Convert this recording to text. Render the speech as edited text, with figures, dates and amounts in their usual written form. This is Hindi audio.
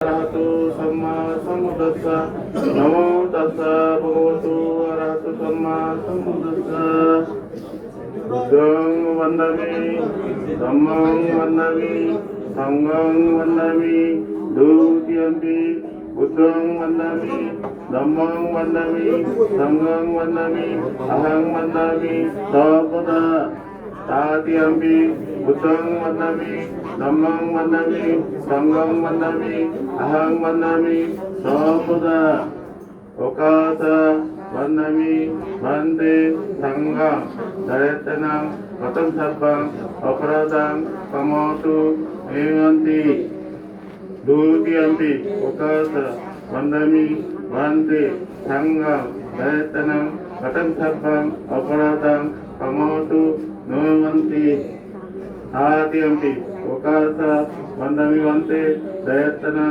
अरहतो सम्मा सम्बुद्धस्स नमो तस्स भगवतो अरहतो सम्मा सम्बुद्धस्स बुद्धं वन्दामि धम्मं वन्दामि संघं वन्दामि द्वितीयम्पि बुद्धं वन्दामि धम्मं वन्दामि संघं वन्दामि अहं वन्दामि सर्वदा तातियम्पि बुद्धं वन्दामि धम्मं वन्दामि संघं वन्दामि अहं वन्दामि सर्वदा ओकास वन्दामि वन्दे संघं दयतनं कथं सर्वं अपराधं कमोतु एवन्ति द्वितीयम्पि ओकास वन्दामि वन्दे संघं दयतनं कथं सर्वं अपराधं कमोतु नवन्ति आद्यम्पि ओकास वन्दामि वन्दे दयतनं